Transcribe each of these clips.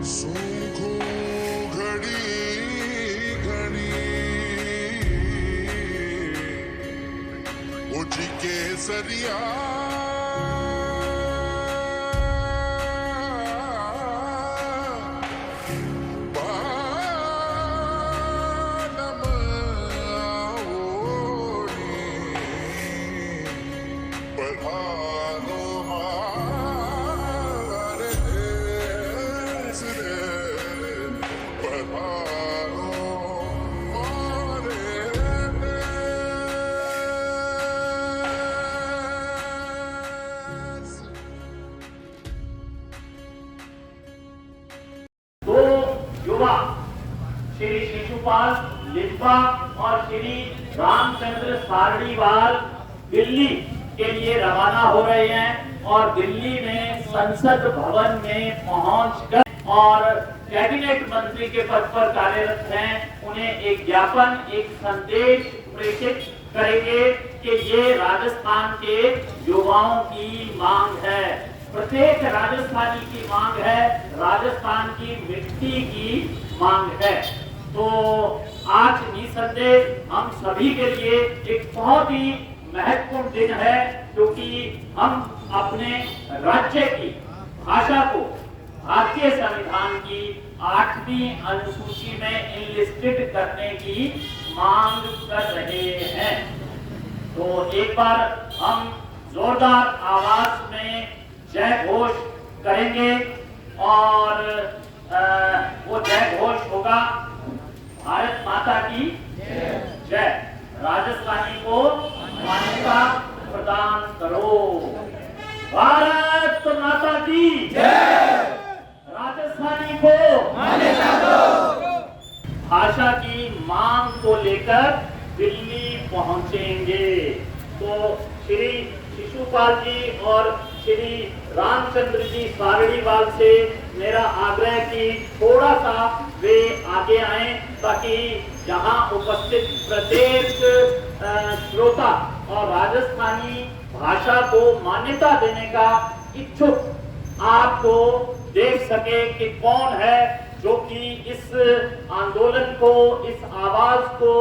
सूखूं घड़ी घड़ी उठ के सरिया श्री शिशुपाल लिब्बा और श्री रामचंद्र सारडीवाल दिल्ली के लिए रवाना हो रहे हैं और दिल्ली में संसद भवन में पहुंचकर और कैबिनेट मंत्री के पद पर कार्यरत हैं, उन्हें एक ज्ञापन, एक संदेश प्रेषित करेंगे कि ये राजस्थान के युवाओं की मांग है, प्रत्येक राजस्थानी की मांग है, राजस्थान की मिट्टी की मांग है। तो आज निसंदेह हम सभी के लिए एक बहुत ही महत्वपूर्ण दिन है, क्योंकि हम अपने राज्य की भाषा को भारतीय संविधान की 8वीं अनुसूची में इनलिस्टेड करने की मांग कर रहे हैं। तो एक बार हम जोरदार आवाज में जय घोष करेंगे और वो जय घोष होगा भारत माता की जय, राजस्थानी को मान्यता प्रदान करो, भारत माता की जय, राजस्थानी को मान्यता दो। भाषा की मांग को लेकर दिल्ली पहुंचेंगे। तो श्री शिशुपाल जी और श्री रामचंद्र जी सारडीवाल से मेरा आग्रह कि थोड़ा सा वे आगे आए, ताकि यहाँ उपस्थित प्रत्येक श्रोता और राजस्थानी भाषा को मान्यता देने का इच्छुक आपको देख सके कि कौन है जो कि इस आंदोलन को, इस आवाज को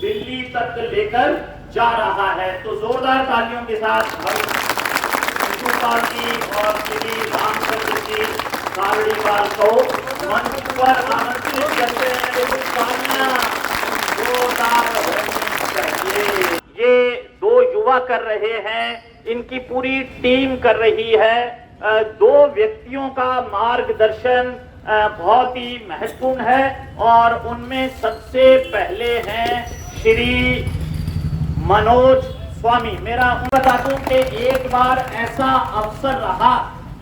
दिल्ली तक लेकर जा रहा है। तो जोरदार तालियों के साथ हम शिशुपाल जी और श्री रामचंद्र जी सारडीवाल को मंच पर आमंत्रित करते हैं। ये दो युवा कर रहे हैं, इनकी पूरी टीम कर रही है। दो व्यक्तियों का मार्गदर्शन बहुत ही महत्वपूर्ण है और उनमें सबसे पहले हैं श्री मनोज स्वामी। मेरा बता दूं कि एक बार ऐसा अवसर रहा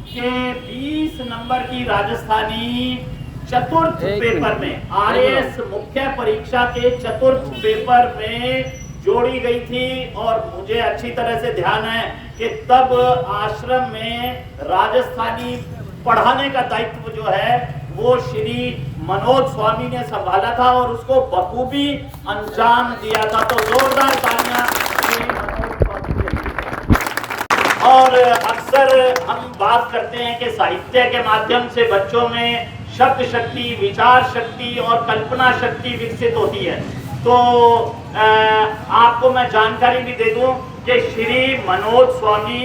कि 20 नंबर की राजस्थानी चतुर्थ पेपर में, आरएएस मुख्य परीक्षा के चतुर्थ पेपर में जोड़ी गई थी और मुझे अच्छी तरह से ध्यान है कि तब आश्रम में राजस्थानी पढ़ाने का दायित्व जो है वो श्री मनोज स्वामी ने संभाला था और उसको बखूबी अंजाम दिया था। तो जोरदार तालियां। और अक्सर हम बात करते हैं कि साहित्य के माध्यम से बच्चों में शब्द शक्ति, विचार शक्ति और कल्पना शक्ति विकसित होती है। तो आपको मैं जानकारी भी दे दूं कि श्री मनोज स्वामी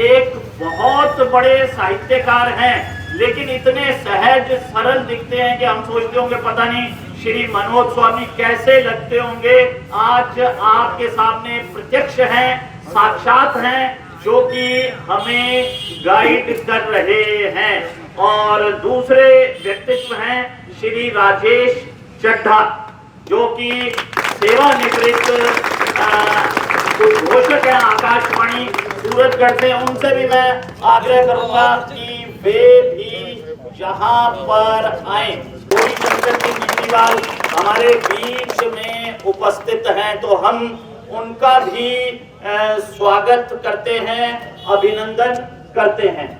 एक बहुत बड़े साहित्यकार हैं, लेकिन इतने सहज सरल दिखते हैं कि हम सोचते होंगे पता नहीं श्री मनोज स्वामी कैसे लगते होंगे। आज आपके सामने प्रत्यक्ष हैं, साक्षात हैं, जो कि हमें गाइड कर रहे हैं। और दूसरे व्यक्तित्व हैं श्री राजेश चड्ढा, जो कि सेवानिवृत्त घोषक है आकाशवाणी सूरजगढ़ से। उनसे भी मैं आग्रह करूंगा कि वे भी यहाँ पर आए। कोई चंद्र जी मिट्टीवाल हमारे बीच में उपस्थित हैं, तो हम उनका भी स्वागत करते हैं, अभिनंदन करते हैं।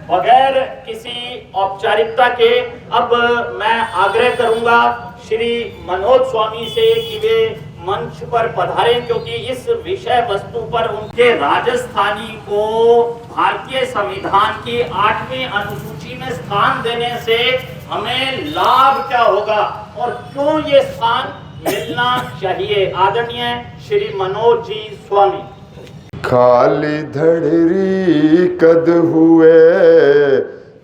बगैर किसी औपचारिकता के अब मैं आग्रह करूंगा श्री मनोज स्वामी से कि वे मंच पर पधारे, क्योंकि इस विषय वस्तु पर उनके राजस्थानी को भारतीय संविधान की 8वीं अनुसूची में स्थान देने से हमें लाभ क्या होगा और क्यों ये स्थान मिलना चाहिए। आदरणीय श्री मनोज जी स्वामी। खाली धड़री कद हुए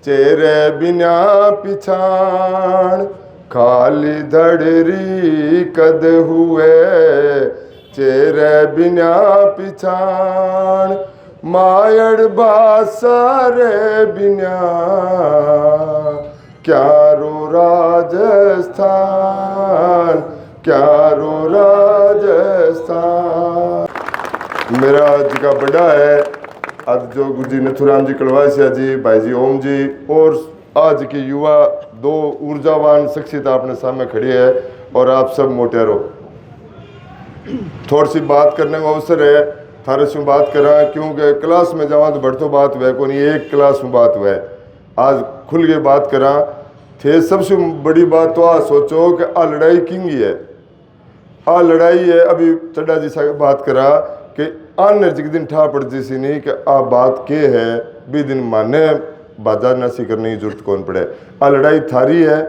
चेहरे बिना पिछाण, खाली धड़री कद हुए चेहरे बिना पिछाण, मायड़ बासारे बिना क्या रो राजस्थान, क्या रो राजस्थान। मेरा जिका बड़ा है आज जो गुरुजी नथुराम जी कलवासिया जी, भाई जी ओम जी और आज की युवा दो ऊर्जावान शख्सियत आपने सामने खड़ी है और आप सब मोटेरो। थोड़ी सी बात करने का अवसर है, थारे से बात करा क्योंकि क्लास में जावा तो बढ़तो बात हुआ को नहीं, एक क्लास में बात हुआ है। आज खुल के बात करा थे। सबसे बड़ी बात तो आ सोचो कि आ लड़ाई किंगी है, आ लड़ाई है। अभी चड्डा जी से बात करा कि अन्य दिन ठा पड़ जैसी नहीं कि आ बात के है भी दिन माने बाजार नसी करने की जरूरत कौन पड़े। आ लड़ाई थारी है।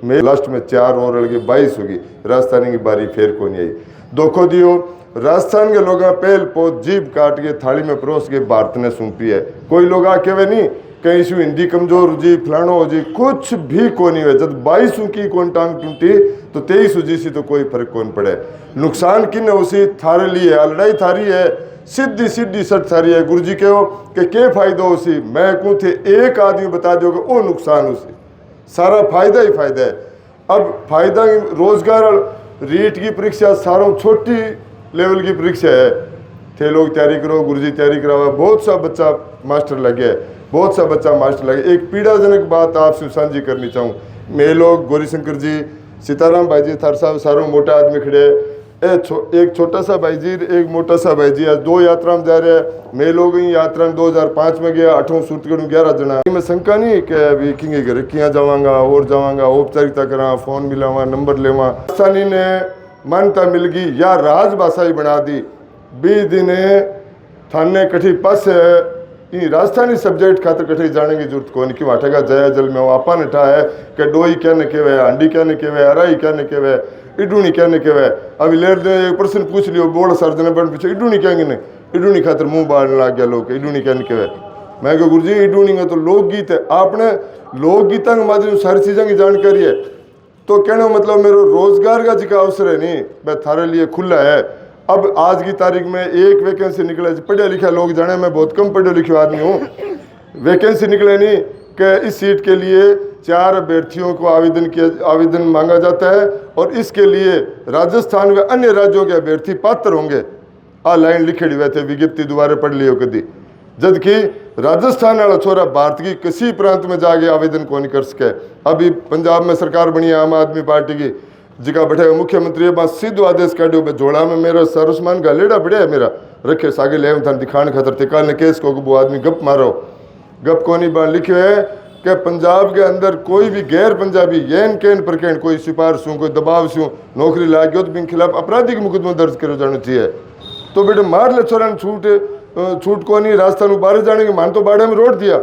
मैं लास्ट में 4 और लड़के 22 होगी। राजस्थानी की बारी फेर को नहीं आई। दोखो दियो राजस्थान के लोग पहल पोत जीभ काट के थाली में परोस के भारत ने सौंपी है। कोई लोग आके वे नहीं कहीं से हिंदी कमजोर हो जी, फलानो हो जी, कुछ भी को नहीं हुए। जब 22 की कौन टांग टूटी तो 23 जी सी तो कोई फर्क कौन पड़े। नुकसान किन उसी थारे लिए है, लड़ाई थारी है, सीधी सीधी सट थारी है। गुरुजी कहो कि फायदा उसी, मैं कहूँ थे एक आदमी बता दो वो नुकसान उसी, सारा फायदा ही फायदा है। अब फायदा रोजगार रीट की परीक्षा सारों छोटी लेवल की परीक्षा है। थे लोग तैयारी करो, गुरुजी तैयारी करावा, बहुत सा बच्चा मास्टर लगे, बहुत सा बच्चा मास्टर लगे। एक पीड़ाजनक बात आपसे साझी करनी चाहूँ। मैं लोग गौरीशंकर जी, सीताराम भाई जी, थार साहब सारों मोटा आदमी खड़े, एक छोटा सा भाई जी, एक मोटा सा भाई जी। आज 2 यात्रा में जा रहे हैं। मैं लोग यात्रा में 2005 में गया, 8वां सूट करूँ 11 जना। मैं शंका नहीं कि अभी किंगे घर किया जावांगा और जावांगा, औपचारिकता करा, फोन मिलावा, नंबर लेवा। राजस्थानी ने मान्यता मिल गई या राजभाषा ही बना दी। 20 दिन थाने कठी पास राजस्थानी सब्जेक्ट खातर कठी जाने की जरूरत कौन कि वाटेगा जया जल में आपा ने ठा है कि डोई क्या ने केवे, हांडी क्या ने केवे, अराई क्या ने केवे, इडूनी क्या ने केवे। अभी लेर दे एक प्रश्न पूछ लियो बोल सर जने बन पीछे इडूनी क्या ने, इडूनी खातर मुंह बाढ़ने लग गया लोग, इडूनी क्या ने केवे। मैं कह गुरुजी इडूनी का तो लोकगीत है, आपने लोकगीता के माध्यम सारी चीज़ों की जानकारी है। तो कहने मतलब मेरे रोजगार का जिका अवसर है नहीं वह थारे लिए खुला है। अब आज की तारीख में एक वैकेंसी निकले, पढ़े लिखे लोग जाने, मैं बहुत कम पढ़े लिखे आदमी हूँ। वैकेंसी निकले नहीं कि इस सीट के लिए 4 अभ्यर्थियों को आवेदन मांगा जाता है और इसके लिए राजस्थान व अन्य राज्यों के अभ्यर्थी पात्र होंगे। आ लाइन लिखेड़ी हुए थे, विज्ञप्ति दोबारा पढ़ लियो कदी। जबकि राजस्थान वाला छोरा भारत की किसी प्रांत में जाके आवेदन को नहीं कर सके। अभी पंजाब में सरकार बनी है आम आदमी पार्टी की, जिका बैठे मुख्यमंत्री बस सीधो आदेश काढ़ो जोड़ा में मेरा सरउस्मान गालेड़ा बढ़िया है मेरा रखे सागे ले था दिखाने खातर तिकाल ने केस को वो आदमी गप मारो। गप को नहीं लिखे है कि पंजाब के अंदर कोई भी गैर पंजाबी येन कैन पर कैन कोई सिफारिश कोई दबाव से नौकरी ला गयो तो बिन खिलाफ आपराधिक मुकदमा दर्ज करो जाना चाहिए। तो बेटे मार ले छोरा छूट को नहीं, राजस्थान बाहर जाने के मान तो बाड़े में रोड दिया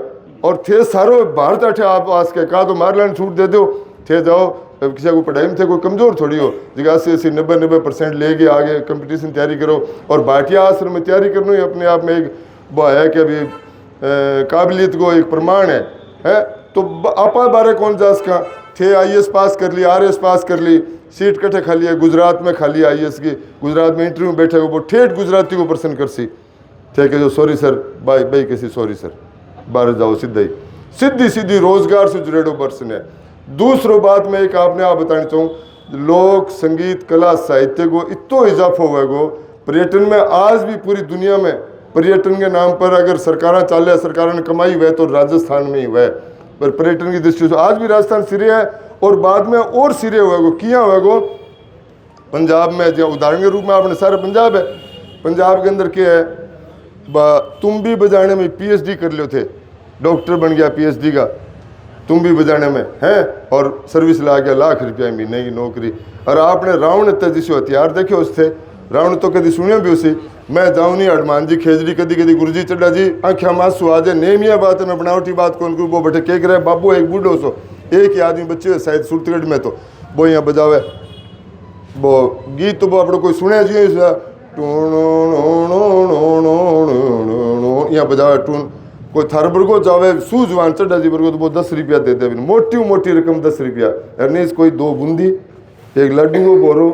और थे सारो भारत अठे आप आस के कहा तो मार लाने छूट दे दो थे जाओ। किसी को पढ़ाई में थे कोई कमजोर थोड़ी हो जगह 80-90% लेके आगे कंपटीशन तैयारी करो। और भाटिया आश्रम में तैयारी करना ही अपने आप में एक वो है कि अभी काबिलियत को एक प्रमाण है। तो आपा बारे कौन जा सका थे, IAS पास कर ली, RS पास कर ली, सीट कटे खाली है गुजरात में खाली IAS की। गुजरात में इंटरव्यू बैठे वो ठेठ गुजराती को पर्सन कर सी थे कि जो सॉरी सर भाई कैसी सॉरी सर बाहर जाओ सीधा ही सीधी रोजगार से जुड़ेडो पर्सन है। दूसरो बात में एक आपने आप बताना चाहूँ, लोक संगीत कला साहित्य को इतो इजाफा हुआ गो पर्यटन में। आज भी पूरी दुनिया में पर्यटन के नाम पर अगर सरकारें चाले, सरकारों ने कमाई हुआ तो राजस्थान में ही हुआ है। पर पर्यटन की दृष्टि से आज भी राजस्थान सिरे है और बाद में और सिरे हुआ गो किया हुआ गो पंजाब में। जो उदाहरण के रूप में आपने सारा पंजाब है, पंजाब के अंदर क्या है, तुम भी बजाने में PhD कर लो थे, डॉक्टर बन गया PhD का। तुम भी बजाने में हैं, और सर्विस ला के लाख रुपया महीने की नौकरी। और आपने रावण ते जिसो हथियार देखे उससे, रावण तो कभी सुनियो भी उसी। मैं जाऊँ नहीं हनुमान जी खेजरी कदी कदी गुरु जी चढ़ा जी आँखें मासू आ जाए, नेमिया बात में बनावटी बात कौन करूँ। वो बटे के करे बाबू एक बूढ़ो सो, एक ही आदमी बच्चे शायद सुरतगढ़ में, तो वो यहाँ बजावे वो गीत, तो वो अपने कोई सुने जी यहाँ बजावे टून। कोई थार बरगो जावे सूझवान चढ़ा जी बरगो, तो वो 10 रुपया दे दे, मोटी मोटी रकम 10 रुपया। अरे कोई 2 बूंदी, एक लड्डू को बोरो,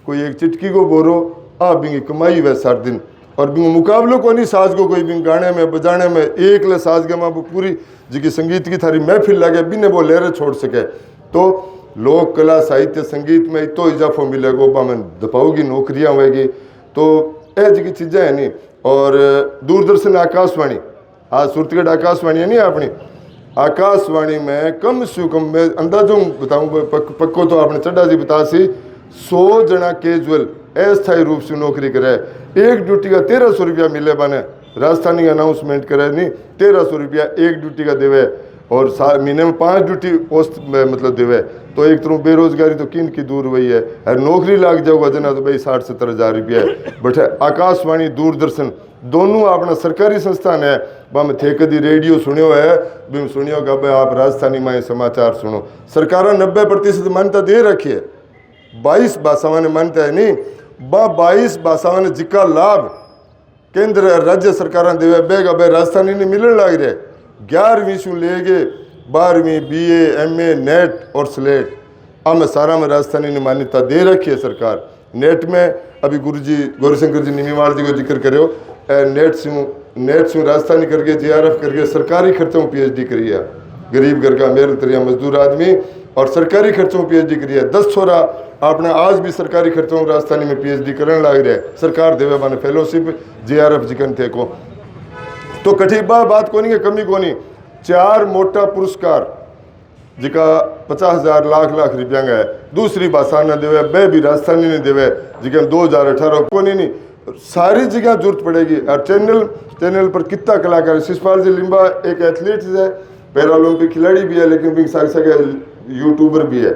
कोई एक चिटकी को बोरो, आ बिंगी कमाई वह सार दिन। और बिंग मुकाबलों को नहीं साज को, कोई बिंग गाने में बजाने में एक ले साज के माँ पूरी जी संगीत की थारी महफिल लगे बिने वो लहरे छोड़ सके। तो लोक कला साहित्य संगीत में तो इजाफो मिलेगा, वह में दपाओगी नौकरियाँ होगी। तो यह जी चीज़ें है नहीं। और दूरदर्शन आकाशवाणी, आज सुरतगढ़ आकाशवाणी है नहीं अपनी, आकाशवाणी में कम से कम मैं अंदाजों बताऊँ पक्को तो आपने चड्डा जी बता सी 100 जना कैजुअल अस्थायी रूप से नौकरी करे। एक ड्यूटी का 1300 रुपया मिले बने, राजस्थानी अनाउंसमेंट करे नहीं 1300 रुपया एक ड्यूटी का देवे, और महीने में 5 ड्यूटी पोस्ट में मतलब देवे। तो एक तरह बेरोजगारी तो किन की दूर हुई है। और नौकरी लाग जाओगा जना तो भाई 60-70 हज़ार रुपया है। बट आकाशवाणी दूरदर्शन दोनों अपना सरकारी संस्थान है। बम थे कदी रेडियो सुनियो है, बिम सुनियो का भाई आप राजस्थानी में समाचार सुनो। सरकार 90% मान्यता दे रखी है, 22 भाषाओं ने मान्यता है नहीं, 22 भाषाओं ने जिका लाभ केंद्र राज्य सरकार देवे बेगा भाई राजस्थानी ने मिलने लग रहे। 11वीं से लेके 12वीं BA MA नेट और स्लेट में सारा में राजस्थानी ने मान्यता दे रखी है सरकार। नेट में अभी गुरुजी गौरीशंकर जी निमीवाल जी को जिक्र करो, नेट से राजस्थानी करके JRF करके सरकारी खर्चों में PhD करी है। गरीब घर का मेरे तरिया मजदूर आदमी और सरकारी खर्चों में PhD करी है। 10 छोरा आपने आज भी सरकारी खर्चों में राजस्थानी में PhD करने लग रहे हैं। सरकार देवे माने फेलोशिप JRF जिकन थे को। तो कठी बात को नहीं है, कमी को नहीं। 4 मोटा पुरस्कार जिका 50,000 लाख रुपया का है, दूसरी भाषा ने देवे बे भी राजस्थानी ने देवे जिका 2018 को नहीं सारी जगह जरूरत पड़ेगी। और चैनल पर कितना कलाकार, शिषपाल जी लिम्बा एक एथलीट है, पैरालंपिक खिलाड़ी भी है, लेकिन भी यूट्यूबर भी है,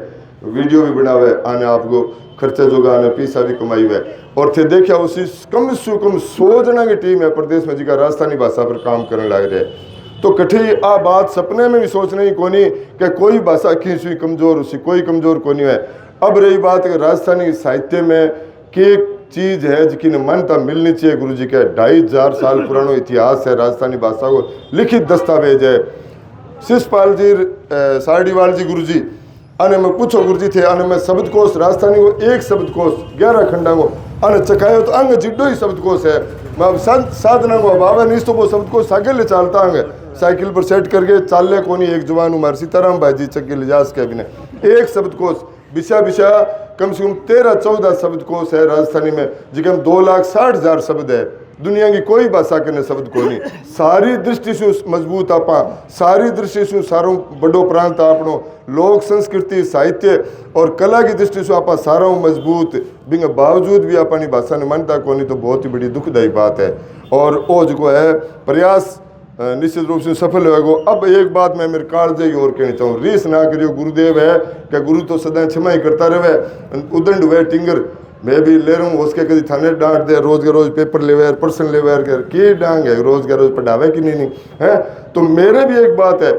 वीडियो भी बनावे आने आपको खर्चा जोगा आने पैसा भी कमाई हुए। और थे देखा उसी कम से कम 100 जना की टीम है प्रदेश में जिका राजस्थानी भाषा पर काम करने लग रहे। तो कठी आ बात सपने में भी सोचने ही कोनी कि कोई भाषा की सुई कमजोर उसी कोई कमजोर कोनी है। अब रही बात कि राजस्थानी साहित्य में की चीज है जिसकी मान्यता मिलनी चाहिए। गुरु जी का 2500 साल पुराना इतिहास है, राजस्थानी भाषा को लिखित दस्तावेज है। शिषपाल जी सारडीवाल जी गुरु जी अने मैं पूछो गुरु जी थे अने मैं शब्दकोश राजस्थानी को एक शब्दकोश 11 खंडा को अने चकायो तो अंग जिड्डो ही शब्दकोश है। मैं साधना को अभाव है नहीं तो वो शब्दकोश आगे ले चलता अंग साइकिल पर सेट करके चाले को नहीं। एक जवान उमर सीताराम भाई जी चक्की लिजाज के अभिनय एक शब्दकोश विषा कम से कम 13-14 शब्दकोश है राजस्थानी में जिसके 2,60,000 शब्द है। दुनिया की कोई भाषा के शब्द को नहीं। सारी दृष्टि से मजबूत आपा, सारी दृष्टि से सारों बड़ो प्रांत आपनो लोक संस्कृति साहित्य और कला की दृष्टि से आपा सारों मजबूत बिंग बावजूद भी अपनी भाषा ने मानता को नहीं तो बहुत ही बड़ी दुखदायी बात है। और वो जो है प्रयास निश्चित रूप से सफल होगा। अब एक बात मैं मेरे कालजे की और कहना चाहूँ, रीस ना करियो गुरुदेव है क्या गुरु तो सदा क्षमा ही करता रहे। उदंड हुए टिंगर मैं भी ले रहा हूँ उसके कभी थाने डांट दे रोज के रोज पेपर ले पर्सन ले के डांग है रोज के रोज पढ़ावे कि नहीं है। तो मेरे भी एक बात है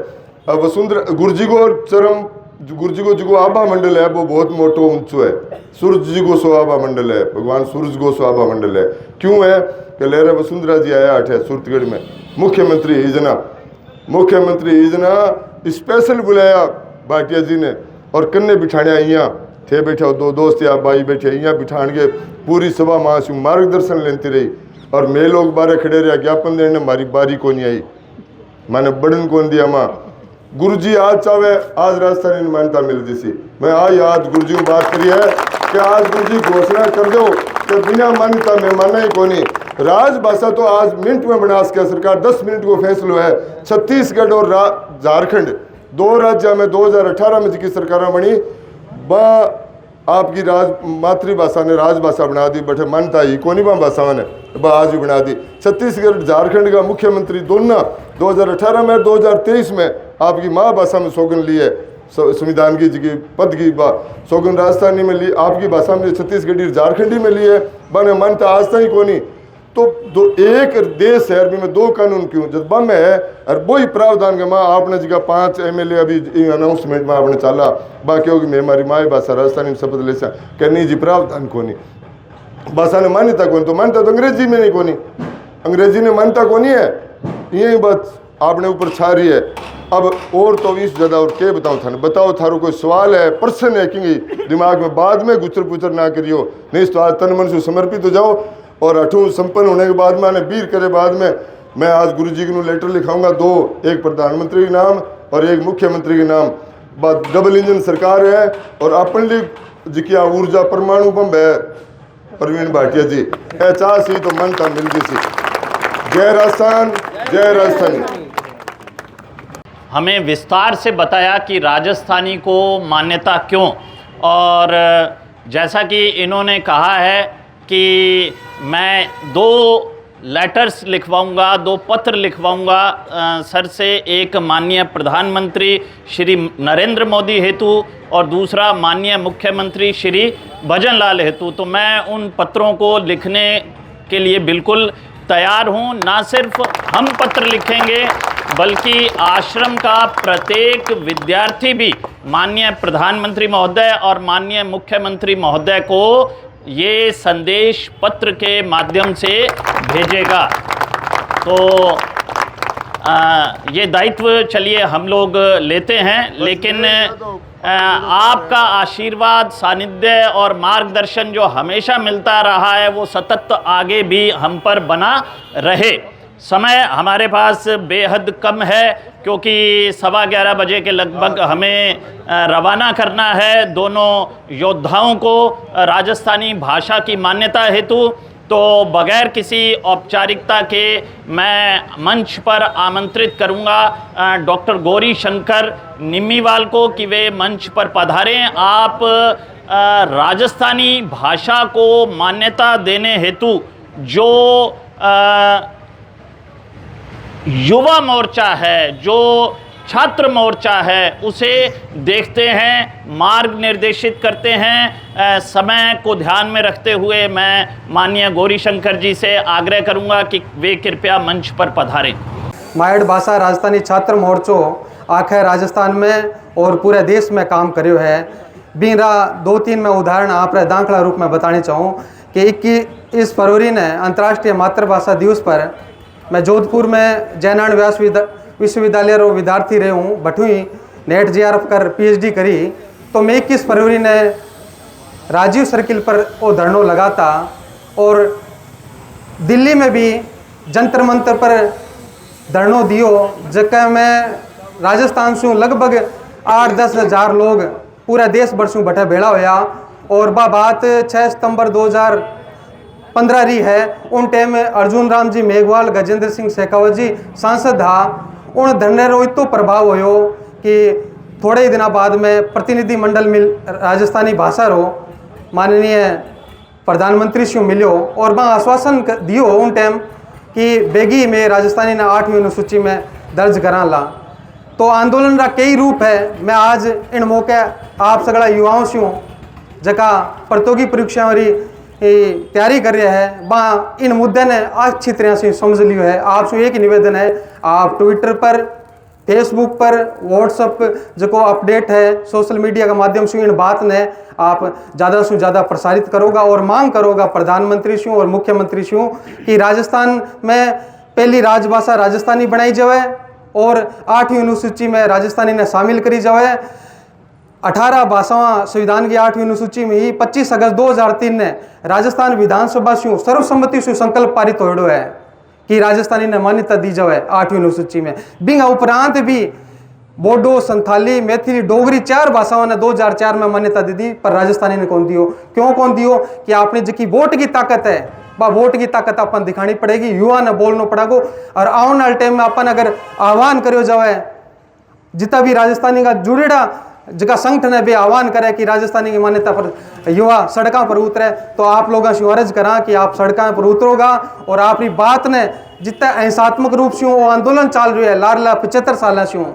वसुंधरा गुरु जी को चरम गुरु जी को जो आभा मंडल है वो बहुत मोटो ऊंचो है। सूरज जी को सो आभा मंडल है, भगवान सूरज को सो आभा मंडल है। क्यों है कि लेरे वसुंधरा जी आया आठ है सुरतगढ़ में मुख्यमंत्री हिजना स्पेशल बुलाया भाटिया जी ने और कन्ने बिठाने यहाँ थे बैठे 2 दोस्त या भाई बैठे यहाँ बिठान के पूरी सभा माँ से मार्गदर्शन लेती रही। और मैं लोग बारे खड़े रहे ज्ञापन देने हमारी बारी को नहीं आई, मैंने बड़न कौन दिया माँ। गुरु जी आज चाहे आज राजस्थानी मान्यता मिलती सी। मैं आज गुरु जी को बात करी है कि आज गुरु जी घोषणा कर दो कि बिना मान्यता में माना ही कोनी। राजभाषा तो आज मिनट में बना सके सरकार, 10 मिनट को फैसलो है। छत्तीसगढ़ और झारखंड 2 राज्य में 2018 में जिसकी सरकार बनी आपकी मातृभाषा ने राजभाषा बना दी। बैठे मानता ही कोनी भाषा ने आज भी बना दी। छत्तीसगढ़ झारखंड का मुख्यमंत्री दोनों 2018 में 2023 में आपकी माँ भाषा में सौगन ली है, संविधान की जी पद की सौगन राजस्थानी में ली, आपकी भाषा में छत्तीसगढ़ी झारखंडी में ली है, बने मानता आज तक को नहीं। तो दो एक देश है अरबी में दो कानून क्यों जज्बा में है, और वही प्रावधान के माँ आपने जगह 5 MLA अभी अनाउंसमेंट में आपने चला बाकी होगी मैं हमारी माँ भाषा राजस्थानी में शपथ ले कहनी जी प्रावधान को नहीं, भाषा ने मान्यता कौन, तो मान्यता तो अंग्रेजी में नहीं कोनी, अंग्रेजी ने मान्यता को नहीं है, यही बात आपने ऊपर छा रही है। अब और तो 20 ज़्यादा और क्या बताओ थाने, बताओ थारो कोई सवाल है, प्रश्न है कि दिमाग में बाद में गुचर पुचर ना करियो, नहीं तो आज तन मन से समर्पित हो जाओ। और 8 संपन्न होने के बाद में वीर करे बाद में मैं आज गुरु जी को लेटर लिखाऊंगा 2, एक प्रधानमंत्री के नाम और एक मुख्यमंत्री के नाम। बात डबल इंजन सरकार है और अपन जी की ऊर्जा परमाणु बम है प्रवीण भाटिया जी, एहसास ही तो मन का मिल गई सी। जय राजस्थान, जय राजस्थानी। हमें विस्तार से बताया कि राजस्थानी को मान्यता क्यों, और जैसा कि इन्होंने कहा है कि मैं 2 लेटर्स लिखवाऊंगा, 2 पत्र लिखवाऊंगा सर से, एक माननीय प्रधानमंत्री श्री नरेंद्र मोदी हेतु और दूसरा माननीय मुख्यमंत्री श्री भजन लाल हेतु। तो मैं उन पत्रों को लिखने के लिए बिल्कुल तैयार हूं। ना सिर्फ हम पत्र लिखेंगे बल्कि आश्रम का प्रत्येक विद्यार्थी भी माननीय प्रधानमंत्री महोदय और माननीय मुख्यमंत्री महोदय को ये संदेश पत्र के माध्यम से भेजेगा। तो ये दायित्व चलिए हम लोग लेते हैं, लेकिन आपका आशीर्वाद, सानिध्य और मार्गदर्शन जो हमेशा मिलता रहा है वो सतत आगे भी हम पर बना रहे। समय हमारे पास बेहद कम है क्योंकि 11:15 बजे के लगभग हमें रवाना करना है दोनों योद्धाओं को राजस्थानी भाषा की मान्यता हेतु। तो बगैर किसी औपचारिकता के मैं मंच पर आमंत्रित करूंगा डॉक्टर गौरी शंकर निम्मीवाल को कि वे मंच पर पधारें। आप राजस्थानी भाषा को मान्यता देने हेतु जो युवा मोर्चा है, जो छात्र मोर्चा है, उसे देखते हैं, मार्ग निर्देशित करते हैं। समय को ध्यान में रखते हुए मैं माननीय गौरी शंकर जी से आग्रह करूंगा कि वे कृपया मंच पर पधारें। मायड़ भाषा राजस्थानी छात्र मोर्चो आखिर राजस्थान में और पूरे देश में काम करो है। बीरा 2-3 मैं उदाहरण आप दाखला रूप में बताने चाहूँ कि 21 फरवरी ने अंतर्राष्ट्रीय मातृभाषा दिवस पर मैं जोधपुर में जयनारायण व्यास विश्वविद्यालय रो विद्यार्थी रहे हूँ, बठुई नेट JRF कर PhD करी। तो मैं 21 फरवरी ने राजीव सर्किल पर वो धरनों लगाता और दिल्ली में भी जंतर मंतर पर धरनों दियो, जगह में राजस्थान से लगभग 8-10 हज़ार लोग पूरा देश भर से बठे भेड़ा होया। और बात 6 सितंबर 2015 रही है। उन टाइम अर्जुन राम जी मेघवाल, गजेंद्र सिंह शेखावत जी सांसद था। उन धरने रो इतो प्रभाव होयो कि थोड़े ही दिनों बाद में प्रतिनिधि मंडल मिल राजस्थानी भाषा रो माननीय प्रधानमंत्री से मिलो और वहाँ आश्वासन दियो उन टाइम कि बेगी में राजस्थानी ने 8वीं अनुसूची में दर्ज करा ला। तो आंदोलन का कई रूप है। मैं आज इन मौके आप सगड़ा युवाओं से जका प्रतियोगी परीक्षाओं तैयारी कर रहा है वहाँ इन मुद्दे ने अच्छी तरह से समझ लियो है। आपसे एक निवेदन है, आप ट्विटर पर, फेसबुक पर, व्हाट्सएप जो अपडेट है सोशल मीडिया के माध्यम से इन बात ने आप ज़्यादा से ज़्यादा प्रसारित करोगा और मांग करोगा प्रधानमंत्री से और मुख्यमंत्री से कि राजस्थान में पहली राजभाषा राजस्थानी बनाई जाए और 8वीं अनुसूची में राजस्थानी ने शामिल करी जाए। 18 भाषाओं संविधान की 8वीं अनुसूची में ही 25 अगस्त 2003 ने राजस्थान विधानसभा से सर्वसम्मति से संकल्प पारित हो है कि राजस्थानी ने मान्यता दी जाए 8वीं अनुसूची में। बिंग उपरांत भी बोडो, संथाली, मैथिली, डोगरी 4 भाषाओं ने 2004 में मान्यता दी थी, पर राजस्थानी ने कौन दियो। क्यों कौन दियो कि आपने जिसकी वोट की ताकत है वह वोट की ताकत अपन दिखानी पड़ेगी, युवा ने बोलना पड़ेगा। और आने वाले टाइम में अपन अगर आह्वान करो जाए जितना भी राजस्थानी का जुड़ेड़ा जगह संगठन ने भी आह्वान करे कि राजस्थानी की मान्यता पर युवा सड़कों पर उतरे, तो आप लोगों से अर्ज करा कि आप सड़कों पर उतरोगा और आपकी बात ने जितना हिंसात्मक रूप से वो आंदोलन चल रही है लारला 75 साल से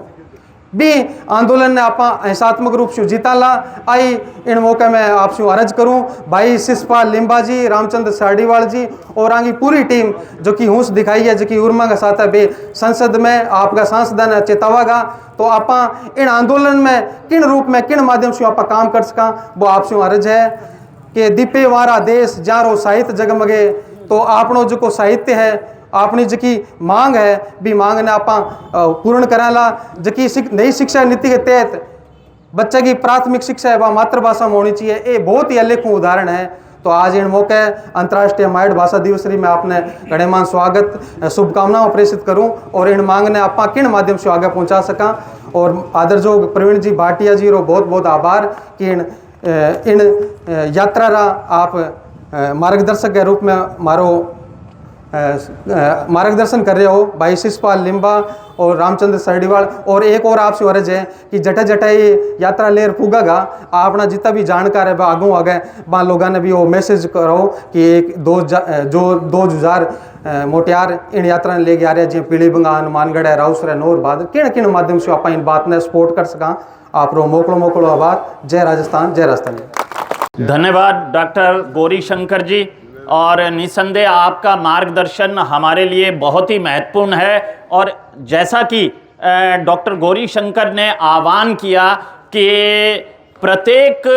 भी आंदोलन ने आप हिंसात्मक रूप से जीता ला। आई इन मौके में आपसे अर्ज करूं भाई शिषपाल लिम्बा जी, रामचंद्र सारडीवाल जी और आगे पूरी टीम जो कि हूस दिखाई है, जो कि उर्मा के साथ है संसद में आपका सांसदन चेतावागा, तो आप इन आंदोलन में किन रूप में किन माध्यम से आप काम कर सका, वो आपसे अर्ज है कि दीपे वारा देश जारो साहित्य जगमगे। तो आपनो जो को साहित्य है, आपने जी मांग है भी मांग ने आप पूर्ण कराला। जी नई शिक्षा नीति के तहत बच्चे की प्राथमिक शिक्षा है वह मातृभाषा में होनी चाहिए, ये बहुत ही अलेख उदाहरण है। तो आज इन मौके अंतर्राष्ट्रीय माइट भाषा दिवस में आपने गणमान्य स्वागत शुभकामनाओं प्रेषित करूं और इन मांग ने आप किन माध्यम से आगे पहुंचा सका। और आदर जो प्रवीण जी भाटिया जी रो बहुत बहुत आभार कि इन यात्रा रा आप मार्गदर्शक के रूप में मारो मार्गदर्शन कर रहे हो भाई शिषपाल लिम्बा और रामचंद्र सारडीवाल। और एक और आपसे अर्ज है कि जटा जटा ये यात्रा लेर पुगागा अपना जितना भी जानकार है आगू आगे वहाँ लोगों ने भी वो मैसेज करो कि एक जो 2000 मोटियार इन यात्रा ने लेके आ रहे हैं, जी पीलीभंगा, हनुमानगढ़ है, राउसर है, नौर बहादुर किन किन माध्यम से आप इन बात ने सपोर्ट कर सका। आप रो मोकड़ो आभार। जय राजस्थान, जय राजस्थान। धन्यवाद डॉक्टर गौरी शंकर जी। और निसंदेह आपका मार्गदर्शन हमारे लिए बहुत ही महत्वपूर्ण है। और जैसा कि डॉक्टर गौरी शंकर ने आह्वान किया कि प्रत्येक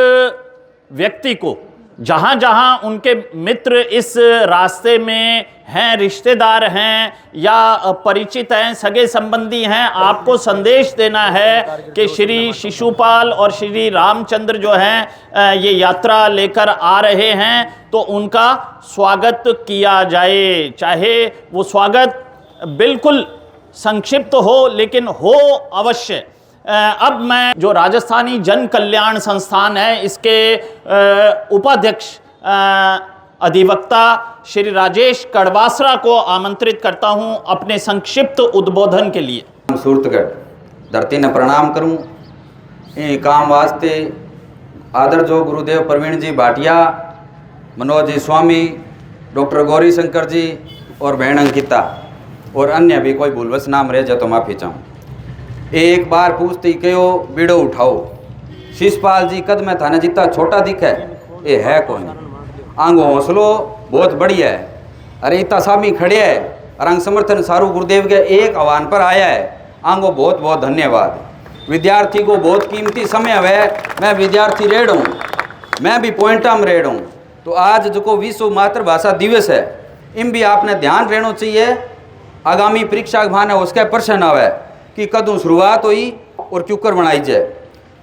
व्यक्ति को जहाँ जहाँ उनके मित्र इस रास्ते में हैं, रिश्तेदार हैं या परिचित हैं, सगे संबंधी हैं, आपको संदेश देना है कि श्री शिशुपाल और श्री रामचंद्र जो हैं ये यात्रा लेकर आ रहे हैं, तो उनका स्वागत किया जाए। चाहे वो स्वागत बिल्कुल संक्षिप्त हो, लेकिन हो अवश्य। अब मैं जो राजस्थानी जन कल्याण संस्थान है इसके उपाध्यक्ष अधिवक्ता श्री राजेश कड़वासरा को आमंत्रित करता हूं अपने संक्षिप्त उद्बोधन के लिए। सूरतगढ़ धरती ने प्रणाम करूं ये काम वास्ते आदर जो गुरुदेव प्रवीण जी भाटिया, मनोज जी स्वामी, डॉक्टर गौरी शंकर जी और बहन अंकिता और अन्य भी कोई भूलवश नाम रह जाए तो माफ़ी चाहूँ। एक बार पूछती कहो बीड़ो उठाओ, शिषपाल जी कद में थाने जितना छोटा दिखे ये है कौन, आंगो हौसलो बहुत बढ़िया है। अरे इतना सामी खड़े है और अंग समर्थन सारू गुरुदेव के एक आह्वान पर आया है, आंगो बहुत बहुत धन्यवाद। विद्यार्थी को बहुत कीमती समय है, मैं विद्यार्थी रेड हूँ, मैं भी पॉइंटा में रेड हूँ। तो आज जो को विश्व मातृभाषा दिवस है इन भी आपने ध्यान रहना चाहिए। आगामी परीक्षा भाने उसके प्रश्न आवे कि कदों शुरुआत हुई और क्यों कर बनाई जाए।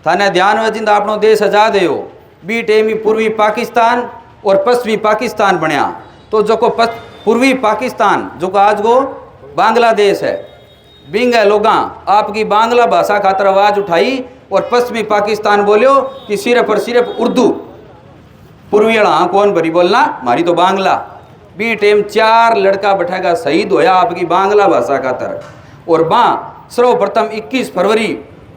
थाने ध्यान में जिंदा अपनो देश आज़ाद हो बी टेमी पूर्वी पाकिस्तान और पश्चिमी पाकिस्तान बनया। तो जो को पूर्वी पाकिस्तान जो को आज को बांग्लादेश है, बिंग लोग आपकी बांग्ला भाषा खातर आवाज़ उठाई और पश्चिमी पाकिस्तान बोलियो कि सिर्फ और सिर्फ उर्दू, पूर्वी हाँ कौन भरी बोलना हमारी तो बांग्ला। बी टेम 4 लड़का बैठेगा शहीद होया आपकी बांग्ला भाषा खातर। और बाँ सर्वप्रथम 21 फरवरी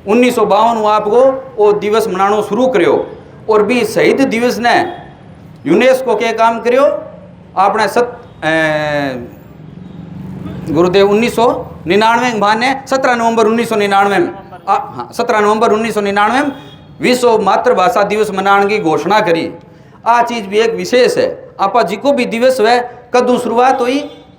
1952 आपको वो दिवस मनाना शुरू करो। और भी शहीद दिवस ने यूनेस्को के काम करो आपने गुरुदेव 1999 भाने 17 नवंबर 1999 में 17 नवंबर 1999 में विश्व मातृभाषा दिवस मनाने की घोषणा करी। आ चीज़ भी एक विशेष है। आपा जी को भी दिवस है कदू शुरुआत हुई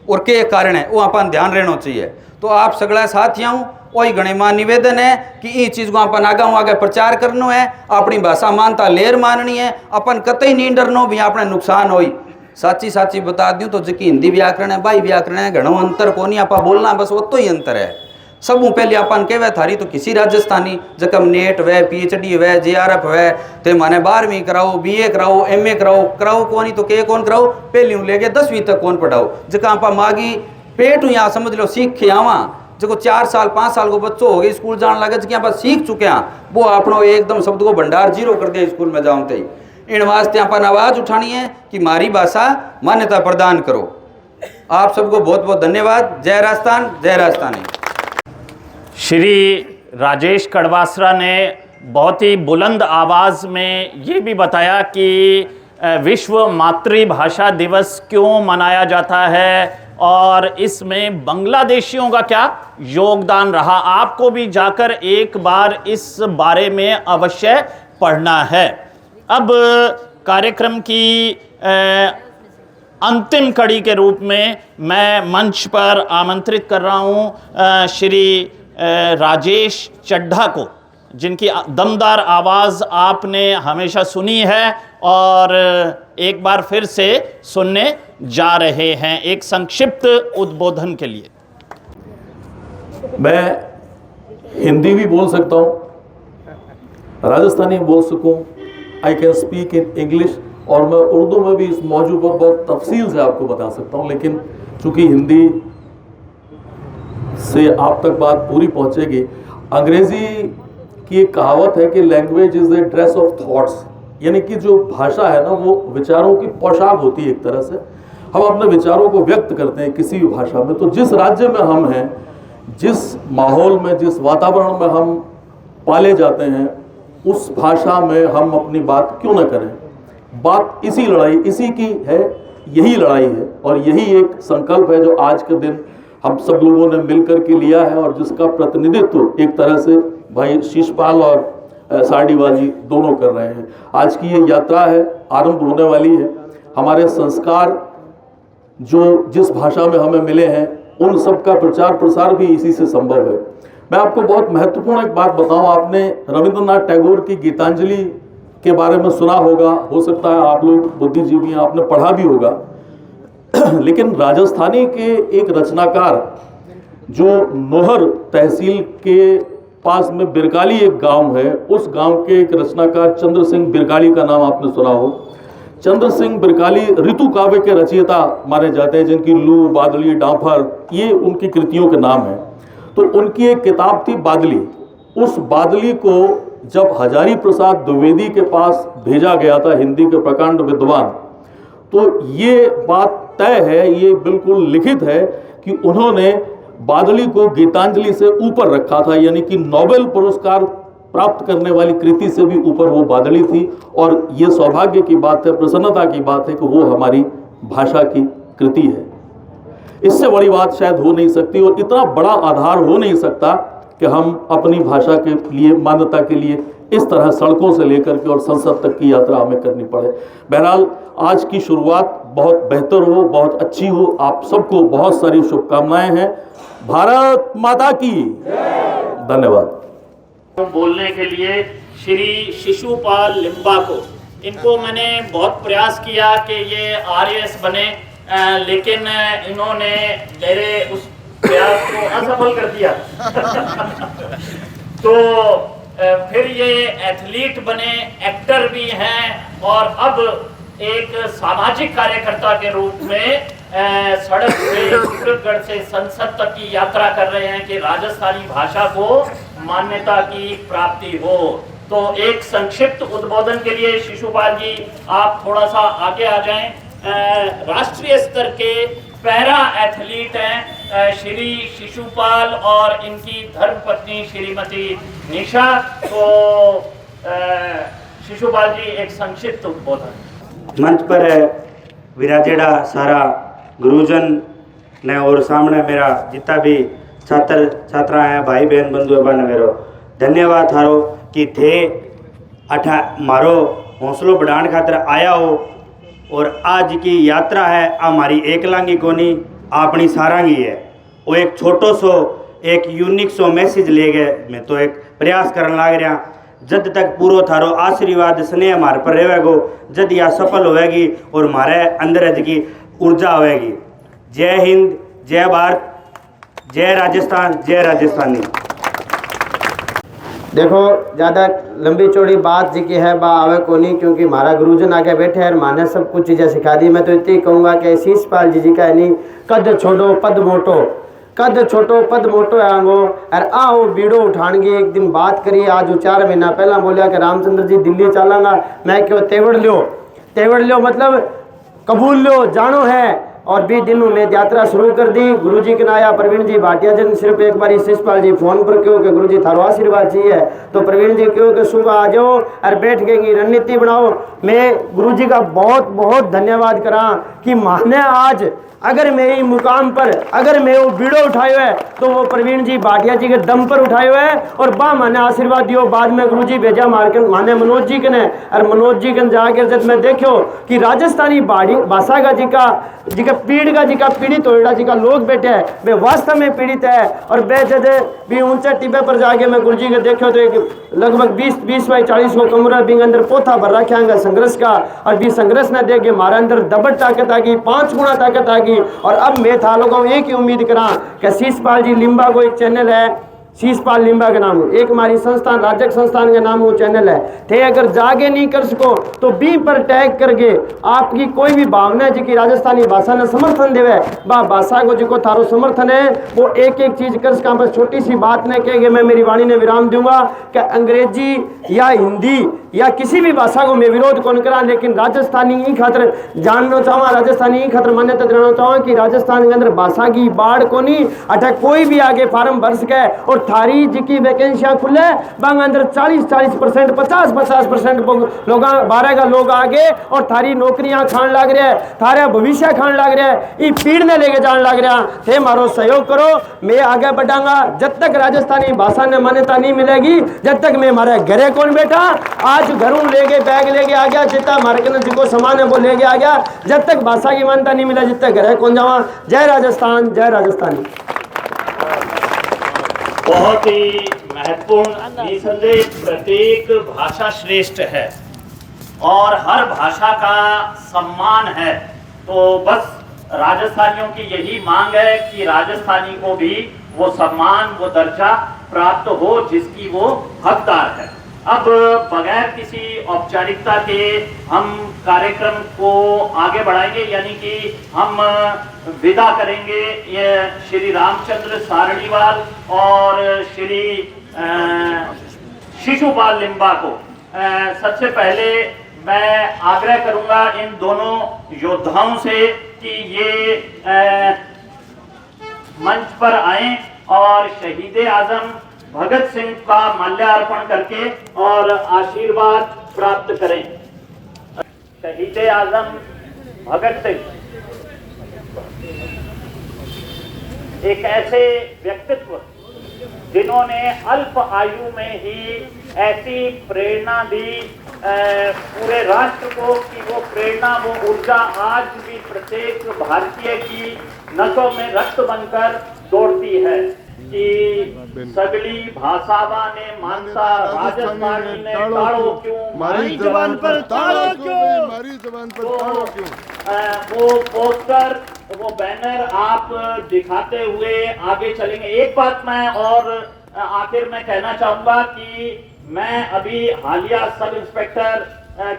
और के कारण है वो अपन ध्यान रहना चाहिए। तो आप सगला साथियों वही गणिमा निवेदन है कि ये चीज़ को अपन आगे प्रचार करना है, अपनी भाषा मानता लेर माननी है, अपन कतई नहीं डरनो भी अपने नुकसान होई। साची बता दूँ तो जी हिंदी व्याकरण है भाई व्याकरण है घणो अंतर को नहीं, आप बोलना बस वो तो ही अंतर है। सब पहले अपन कहवे थारी तो किसी राजस्थानी जकम नेट वे PhD वे JRF वे ते माने 12वीं कराओ BA कराओ MA कराओ कौन तो के कौन कराओ पहली लेके 10वीं तक कौन पढ़ाओ जका आप मागी पेट यहाँ समझ लो सीख के आवा जो 4 साल 5 साल को बच्चों हो गए स्कूल जान लगे जहाँ आप सीख चुके हैं वो आपनो एकदम शब्द को भंडार जीरो कर दिया स्कूल में जाऊँ थे। इन वास्ते अपन आवाज़ उठानी है कि मारी भाषा मान्यता प्रदान करो। आप सबको बहुत बहुत धन्यवाद। जय राजस्थान, जय राजस्थानी। श्री राजेश कड़वासरा ने बहुत ही बुलंद आवाज़ में ये भी बताया कि विश्व मातृभाषा दिवस क्यों मनाया जाता है और इसमें बांग्लादेशियों का क्या योगदान रहा, आपको भी जाकर एक बार इस बारे में अवश्य पढ़ना है। अब कार्यक्रम की अंतिम कड़ी के रूप में मैं मंच पर आमंत्रित कर रहा हूं श्री राजेश चड्ढा को, जिनकी दमदार आवाज़ आपने हमेशा सुनी है और एक बार फिर से सुनने जा रहे हैं एक संक्षिप्त उद्बोधन के लिए। मैं हिंदी भी बोल सकता हूँ, राजस्थानी बोल सकूँ, I can speak in English, और मैं उर्दू में भी इस मौजू पर बहुत तफसील से आपको बता सकता हूँ। लेकिन चूँकि हिंदी से आप तक बात पूरी पहुँचेगी, अंग्रेज़ी की एक कहावत है कि language is the dress of thoughts, यानी कि जो भाषा है ना वो विचारों की पोशाक होती है। एक तरह से हम अपने विचारों को व्यक्त करते हैं किसी भी भाषा में। तो जिस राज्य में हम हैं, जिस माहौल में, जिस वातावरण में हम पाले जाते हैं, उस भाषा में हम अपनी बात क्यों न करें। बात इसी की है, यही लड़ाई है, और यही एक संकल्प है जो आज के दिन हम सब लोगों ने मिलकर के लिया है, और जिसका प्रतिनिधित्व एक तरह से भाई शिशपाल और सारडीवाल जी दोनों कर रहे हैं। आज की ये यात्रा है, आरंभ होने वाली है। हमारे संस्कार जो जिस भाषा में हमें मिले हैं, उन सब का प्रचार प्रसार भी इसी से संभव है। मैं आपको बहुत महत्वपूर्ण एक बात बताऊं, आपने रविंद्रनाथ टैगोर की गीतांजलि के बारे में सुना होगा, हो सकता है आप लोग बुद्धिजीवी हैं, आपने पढ़ा भी होगा। लेकिन राजस्थानी के एक रचनाकार जो नोहर तहसील के पास में बिरकाली एक गांव है, उस गांव के एक रचनाकार चंद्र सिंह बिरकाली का नाम आपने सुना हो। चंद्र सिंह बिरकाली ऋतु काव्य के रचयिता माने जाते हैं, जिनकी लू, बादली, डांफर ये उनकी कृतियों के नाम हैं। तो उनकी एक किताब थी बादली। उस बादली को जब हजारी प्रसाद द्विवेदी के पास भेजा गया था, हिंदी के प्रकांड विद्वान, तो ये बात तय है, ये बिल्कुल लिखित है कि उन्होंने बादली को गीतांजलि से ऊपर रखा था, यानी कि नोबेल पुरस्कार प्राप्त करने वाली कृति से भी ऊपर वो बादली थी। और ये सौभाग्य की बात है, प्रसन्नता की बात है कि वो हमारी भाषा की कृति है। इससे बड़ी बात शायद हो नहीं सकती, और इतना बड़ा आधार हो नहीं सकता कि हम अपनी भाषा के लिए, मान्यता के लिए इस तरह सड़कों से लेकर के और संसद तक की यात्रा हमें करनी पड़े। बहरहाल आज की शुरुआत बहुत बेहतर हो, बहुत अच्छी हो। आप सबको बहुत सारी शुभकामनाएं हैं। भारत माता की धन्यवाद। बोलने के लिए श्री शिशुपाल लिम्बा को, इनको मैंने बहुत प्रयास किया कि ये RAS बने, लेकिन इन्होंने मेरे उस प्रयास को असफल कर दिया। तो फिर ये एथलीट बने, एक्टर भी हैं, और अब एक सामाजिक कार्यकर्ता के रूप में सड़क से, चित्रगढ़ से संसद तक की यात्रा कर रहे हैं कि राजस्थानी भाषा को मान्यता की प्राप्ति हो। तो एक संक्षिप्त उद्बोधन के लिए शिशुपाल जी आप थोड़ा सा आगे आ जाएं। राष्ट्रीय स्तर के पैरा एथलीट हैं श्री शिशुपाल और इनकी धर्मपत्नी श्रीमती निशा। तो शिशुपाल जी एक संक्षिप्त उद्बोधन। मंच पर विराजेड़ा सारा गुरुजन ने, और सामने मेरा जितना भी छात्र छात्रा हैं, भाई बहन बंधु बहन, मेरो धन्यवाद थारो कि थे अठा मारो हौसलो बढ़ाने खातर आया हो। और आज की यात्रा है हमारी एकलांगी कोनी, अपनी सारांगी है। वो एक छोटो सो एक यूनिक सो मैसेज ले गए, मैं तो एक प्रयास करने लग रहा। जद तक पूरो थारो आशीर्वाद स्नेह हमारे पर रहेगो, जद यह सफल होएगी और हमारे अंदर की ऊर्जा होएगी। जय हिंद, जय भारत, जय राजस्थान, जय राजस्थानी। देखो ज़्यादा लंबी चौड़ी बात जी की है बा आवे को नहीं, क्योंकि हमारा गुरुजन आगे बैठे हैं, माने सब कुछ चीज़ें सिखा दी। मैं तो इतनी कहूँगा कि शिशपाल जी का नहीं, कद छोड़ो पद मोटो, कद छोटो पद मोटो आंगो और आओ बीड़ो उठानगे। एक दिन बात करी, आज 4 महीना पहला बोलिया कि रामचंद्र जी दिल्ली चलाना। मैं क्यों तेवड़ लियो मतलब कबूल लो, जानो है। और 20 दिनों में यात्रा शुरू कर दी। गुरु जी के नाया प्रवीण जी भाटिया जी ने सिर्फ एक बार शिषपाल जी फोन पर क्यों कि गुरु जी थारो आशीर्वाद चाहिए, तो प्रवीण जी क्यों कि सुबह आ जाओ और बैठ के रणनीति बनाओ। मैं गुरु जी का बहुत बहुत धन्यवाद करा कि माने आज अगर मैं ये मुकाम पर अगर मैं वो बीड़ो उठायो है तो वो प्रवीण जी भाटिया जी के दम पर उठायो है और बा माने आशीर्वाद दियो। बाद में गुरु जी भेजा मार्केट माने मनोज जी के ने और मनोज जी के जाकर जब मैं देखो कि राजस्थानी भाषा का जी का पीड़ित होड़ा जी का लोग बैठे हैं वे वास्तव में पीड़ित है। और वे जब भी ऊंचे टिब्बे पर जाके मैं गुरु जी के देखो तो एक लगभग 20 बाई 40 को कमरा भी अंदर पोथा भर रखा संघर्ष का और भी संघर्ष न दे के हमारे अंदर डबल ताकत आ गई, 5 गुना ताकत आ गई। और अब मैं था लोगों एक ही उम्मीद करा कि शिषपाल जी लिम्बा को एक चैनल है शिषपाल लिम्बा के नाम एक हमारी संस्थान राज्य संस्थान के नाम वो चैनल है थे। अगर जागे नहीं कर सको तो बी पर टैग करके आपकी कोई भी भावना है जी राजस्थानी भाषा ने समर्थन देवे बा भाषा को जो थारो समर्थन है वो एक एक चीज कर सका। बस छोटी सी बात ने कह मैं मेरी वाणी ने विराम दूंगा कि अंग्रेजी या हिंदी या किसी भी भाषा को मैं विरोध कौन करा, लेकिन राजस्थानी ही खातर जानना चाहूँ राजस्थानी ही खातर मान्यता देना चाहूँ कि राजस्थान के अंदर भाषा की बाढ़ को नहीं अटक कोई भी आगे फार्म भर सके और थारी जी वैकेंसियां खुले बांग अंदर 40% 50% लोग 12 का लोग आगे और थारी नौकरियां खान लग रहे हैं, थारे भविष्य खान लग रहे हैं, ये पीढ़ ने लेके जान लग रहा थे। मारो सहयोग करो, मैं आगे बढ़ाऊंगा। जब तक राजस्थानी भाषा ने मान्यता नहीं मिलेगी जब तक मैं हमारे घरे कौन बैठा आज घरों लेके बैग लेके आ गया जितना हमारे जिनको सामान है वो लेके आ गया। जब तक भाषा की मान्यता नहीं मिला जितने घरे कौन जावा। जय राजस्थान, जय राजस्थानी। बहुत ही महत्वपूर्ण निसंदेह प्रत्येक भाषा श्रेष्ठ है और हर भाषा का सम्मान है। तो बस राजस्थानियों की यही मांग है कि राजस्थानी को भी वो सम्मान वो दर्जा प्राप्त हो जिसकी वो हकदार है। अब बगैर किसी औपचारिकता के हम कार्यक्रम को आगे बढ़ाएंगे, यानी कि हम विदा करेंगे ये श्री रामचंद्र सारणीवाल और श्री शिशुपाल लिम्बा को। सबसे पहले मैं आग्रह करूंगा इन दोनों योद्धाओं से कि ये मंच पर आएं और शहीद आजम भगत सिंह का माल्यार्पण करके और आशीर्वाद प्राप्त करें। शहीद आजम भगत सिंह एक ऐसे व्यक्तित्व जिन्होंने अल्प आयु में ही ऐसी प्रेरणा दी पूरे राष्ट्र को कि वो प्रेरणा वो ऊर्जा आज भी प्रत्येक भारतीय की नसों में रक्त बनकर दौड़ती है कि सगली भाषावा ने मानसा राजस्थानी ने ताड़ो क्यों मारी जवान पर ताड़ो क्यों, मारी जवान पर ताड़ो क्यों। वो पोस्टर वो बैनर आप दिखाते हुए आगे चलेंगे। एक बात मैं और आखिर में कहना चाहूंगा कि मैं अभी हालिया सब इंस्पेक्टर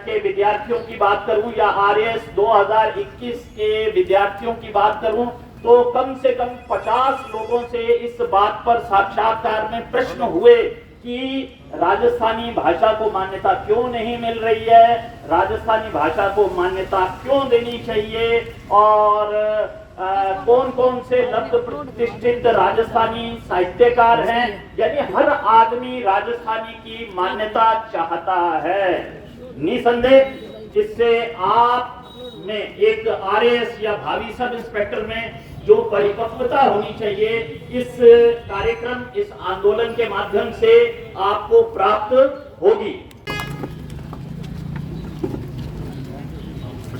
के विद्यार्थियों की बात करूं या RS 2021 के विद्यार्थियों की बात करूं तो कम से कम 50 लोगों से इस बात पर साक्षात्कार में प्रश्न हुए कि राजस्थानी भाषा को मान्यता क्यों नहीं मिल रही है, राजस्थानी भाषा को मान्यता क्यों देनी चाहिए और कौन कौन से लब्ध प्रतिष्ठित राजस्थानी साहित्यकार हैं। यानी हर आदमी राजस्थानी की मान्यता चाहता है। निसंदेह इससे आप में एक RS या भावी सब इंस्पेक्टर में जो परिपक्वता होनी चाहिए इस कार्यक्रम इस आंदोलन के माध्यम से आपको प्राप्त होगी।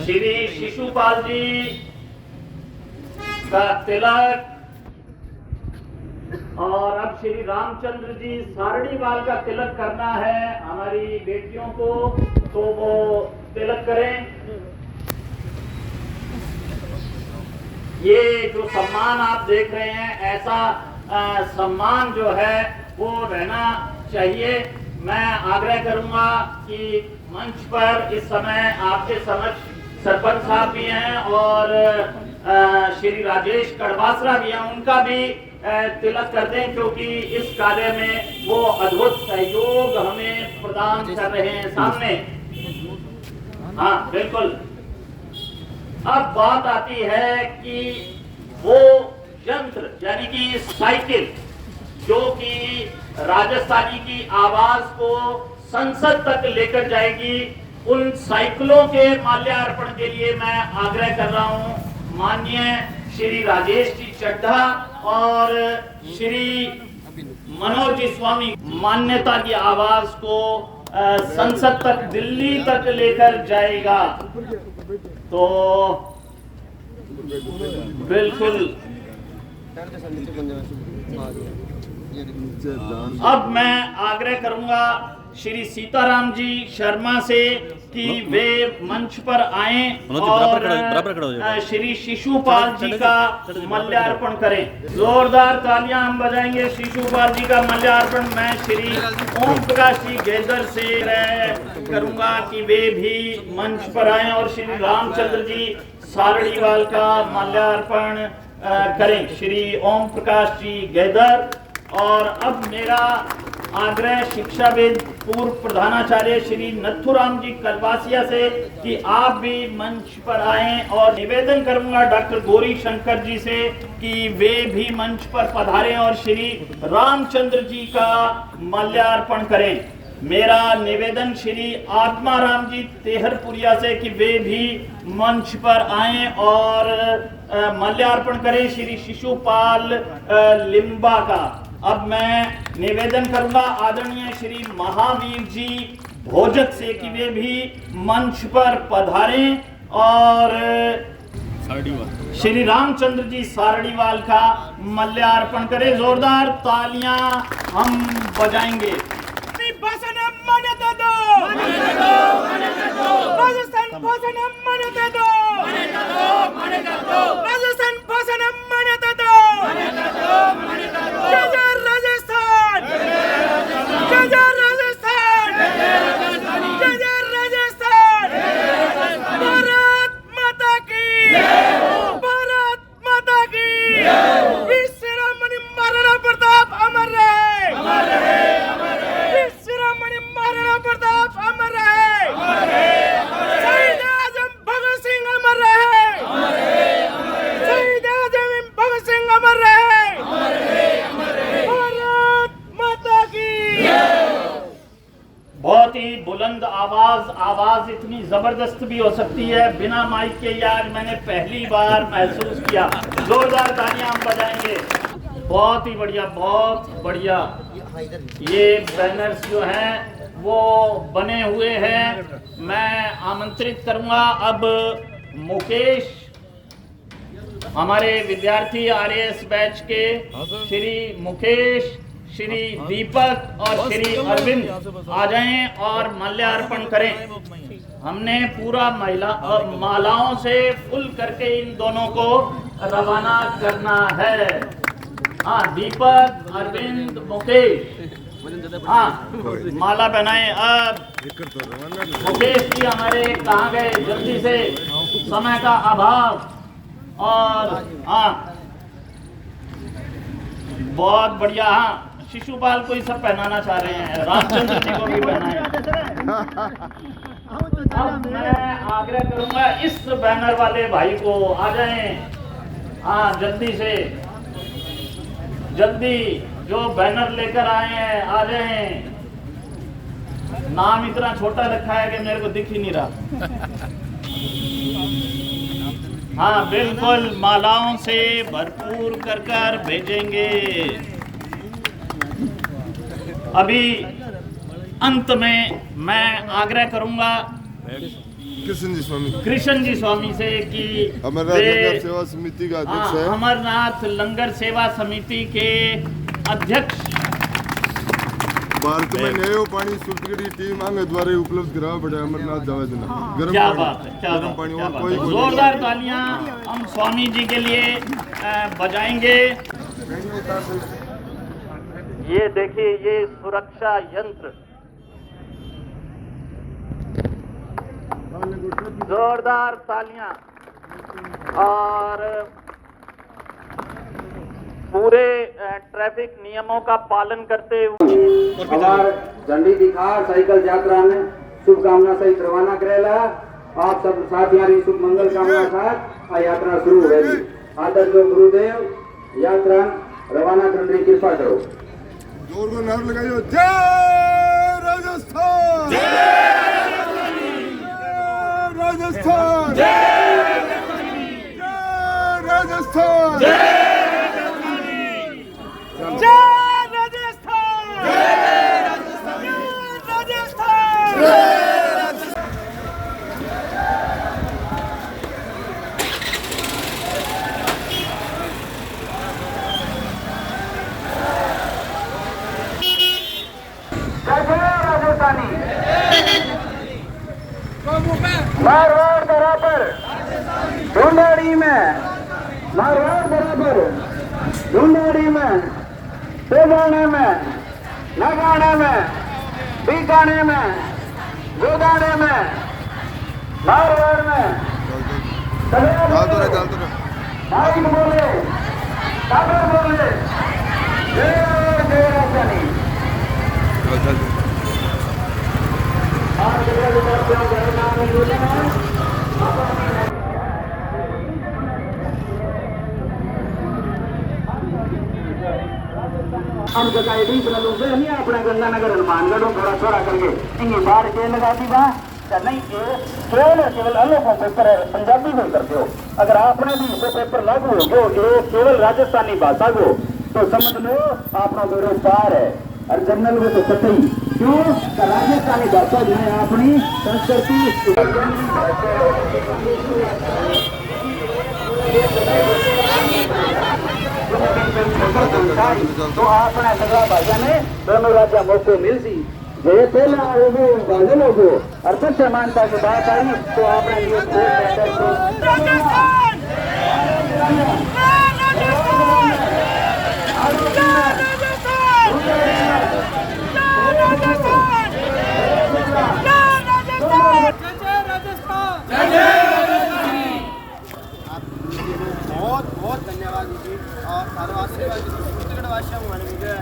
श्री शिशुपाल जी का तिलक और अब श्री रामचंद्र जी सारणीवाल का तिलक करना है हमारी बेटियों को, तो वो तिलक करें। ये जो सम्मान आप देख रहे हैं ऐसा सम्मान जो है वो रहना चाहिए। मैं आग्रह करूंगा कि मंच पर इस समय आपके समक्ष सरपंच साहब भी हैं और श्री राजेश कड़वासरा भी हैं, उनका भी तिलक कर दें क्योंकि इस कार्य में वो अद्भुत सहयोग हमें प्रदान कर रहे हैं। सामने हाँ बिल्कुल अब बात आती है कि वो यंत्र यानी कि साइकिल जो कि राजस्थानी की आवाज को संसद तक लेकर जाएगी, उन साइकिलों के माल्यार्पण के लिए मैं आग्रह कर रहा हूं माननीय श्री राजेश जी चड्ढा और श्री मनोज जी स्वामी। मान्यता की आवाज को संसद तक, दिल्ली तक लेकर जाएगा। तो बिल्कुल अब मैं आग्रह करूंगा श्री सीताराम जी शर्मा से कि वे मंच पर आएं और श्री शिशुपाल जी का मल्यार्पण करें। जोरदार तालियां हम बजाएंगे शिशुपाल जी का मल्यार्पण। मैं श्री ओम प्रकाश जी गेदर से करूंगा कि वे भी मंच पर आएं और श्री रामचंद्र जी सारड़ीवाल का मल्यार्पण करें। श्री ओम प्रकाश जी गेदर। और अब मेरा आग्रह शिक्षाविद पूर्व प्रधानाचार्य श्री नथुराम जी कलवासिया से कि आप भी मंच पर आएं, और निवेदन करूंगा डॉक्टर गौरी शंकर जी से कि वे भी मंच पर पधारें और श्री रामचंद्र जी का मल्यार्पण करें। मेरा निवेदन श्री आत्माराम जी तेहरपुरिया से कि वे भी मंच पर आएं और मल्यार्पण करें श्री शिशुपाल लिम्बा का। अब मैं निवेदन करूंगा आदरणीय श्री महावीर जी भोजक से कि वे भी मंच पर पधारें और श्री रामचंद्र जी सारड़ीवाल का मल्यार्पण करें। जोरदार तालियां हम बजाएंगे। बहुत ही बुलंद आवाज इतनी जबरदस्त भी हो सकती है बिना माइक के, यार मैंने पहली बार महसूस किया। जोरदार तालियां हम बजाएंगे। बहुत ही बढ़िया, बहुत बढ़िया। ये बैनर्स जो हैं वो बने हुए हैं। मैं आमंत्रित करूंगा अब मुकेश, हमारे विद्यार्थी आरएएस बैच के श्री मुकेश, श्री दीपक और श्री अरविंद आ जाएं और माल्यार्पण करें। हमने पूरा मालाओं से फुल करके इन दोनों को रवाना करना है। हाँ, दीपक, अरविंद, मुकेश, हाँ माला पहनाएं। अब मुकेश जी हमारे कहाँ गए? जल्दी से, समय का अभाव। और हाँ बहुत बढ़िया। हाँ, शिशुपाल को ही सब पहनाना चाह रहे हैं, रामचंद्र जी को भी पहनाएं। अब मैं आग्रह करूंगा इस बैनर वाले भाई को आ जाएं। हाँ जल्दी से, जल्दी जो बैनर लेकर आए हैं आ जाएं। नाम इतना छोटा रखा है कि मेरे को दिख ही नहीं रहा। हाँ बिल्कुल, मालाओं से भरपूर कर कर भेजेंगे। अभी अंत में मैं आग्रह करूंगा कृष्ण जी स्वामी से कि अमरनाथ लंगर सेवा समिति का अध्यक्ष है। अमरनाथ लंगर सेवा समिति के अध्यक्ष भारत में नयो पानी सुलगड़ी टीम आगे द्वारा उपलब्ध कराया पड़ा अमरनाथ जावे देना। क्या बात है, क्या गर्म पानी और कोई जोरदार तालियां हम स्वामी जी के लिए बजाएंगे। ये देखिए, ये सुरक्षा यंत्र, जोरदार तालियां। और पूरे ट्रैफिक नियमों का पालन करते हुए झंडी दिखा साइकिल यात्रा में शुभकामना सहित रवाना करेला। आप सब साथियां शुभ मंगल कामना साथ आ यात्रा शुरू होगी। आदर जो गुरुदेव यात्रा रवाना करने की कृपा करो। जोर को नाम लगाइयो। जय राजस्थान, जय राजस्थान, जय राजस्थान, जय मारवाड़ बराबर ढूंढाड़ी में, मारवाड़ बराबर ढूंढाड़ी में, तेजाने में, नगाने में, बीकाने में, गोदाने में, मारवाड़ में माइक बोले, काबर बोले, जय जय राजधानी। हम जगह रीजनल नहीं अपना गंगानगर हनुमानगढ़ थोड़ा छोड़ा करके इन्हें बाहर जेल लगा दी बा नहीं केवल अलोकों पेपर है पंजाबी में करते हो। अगर आपने भी इसे पेपर लागू हो गयो ये केवल राजस्थानी भाषा को तो समझ लो आपका बेड़ो पार है। और जनरल में तो कतई क्यों राजस्थानी भाषा जो है अपनी संस्कृति तो अपना सगला भाषा में दोनों राज्य मौको मिल सी जे पहला वो बादल हो और सच समानता की बात आई तो आपने बहुत बहुत धन्यवाद जी और सारो आशीर्वाद छत्तीसगढ़वासियों माने मुझे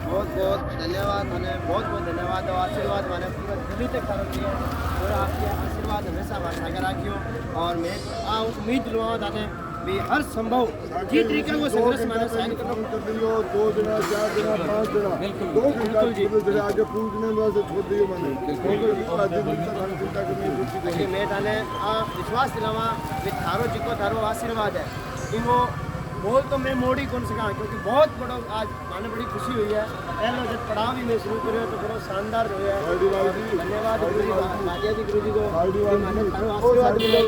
बहुत बहुत धन्यवाद मैंने बहुत बहुत धन्यवाद और आशीर्वाद मैंने पूरा दिल्ली तक कर दिया और आपके आशीर्वाद हमेशा हमारे साथ रखियो। और मैं उम्मीद लुआ दाने भी हर संभव जी तरीके को संघर्ष मैंने साइन करो 2 दिन 4 दिन 5 दिन बिल्कुल जी आगे पूछने में से छोड़ दियो मैंने कि मैं दाने विश्वास दिलावा कि थारो जी को थारो आशीर्वाद है कि वो बोल तो मैं मोड़ी कौन सका क्योंकि बहुत बड़ा आज माने बड़ी खुशी हुई है। पहले जब पड़ाव भी मैं शुरू करो तो बड़ा शानदार हो गया। धन्यवाद गुरु जी, गुरु जी को आशीर्वाद मिले।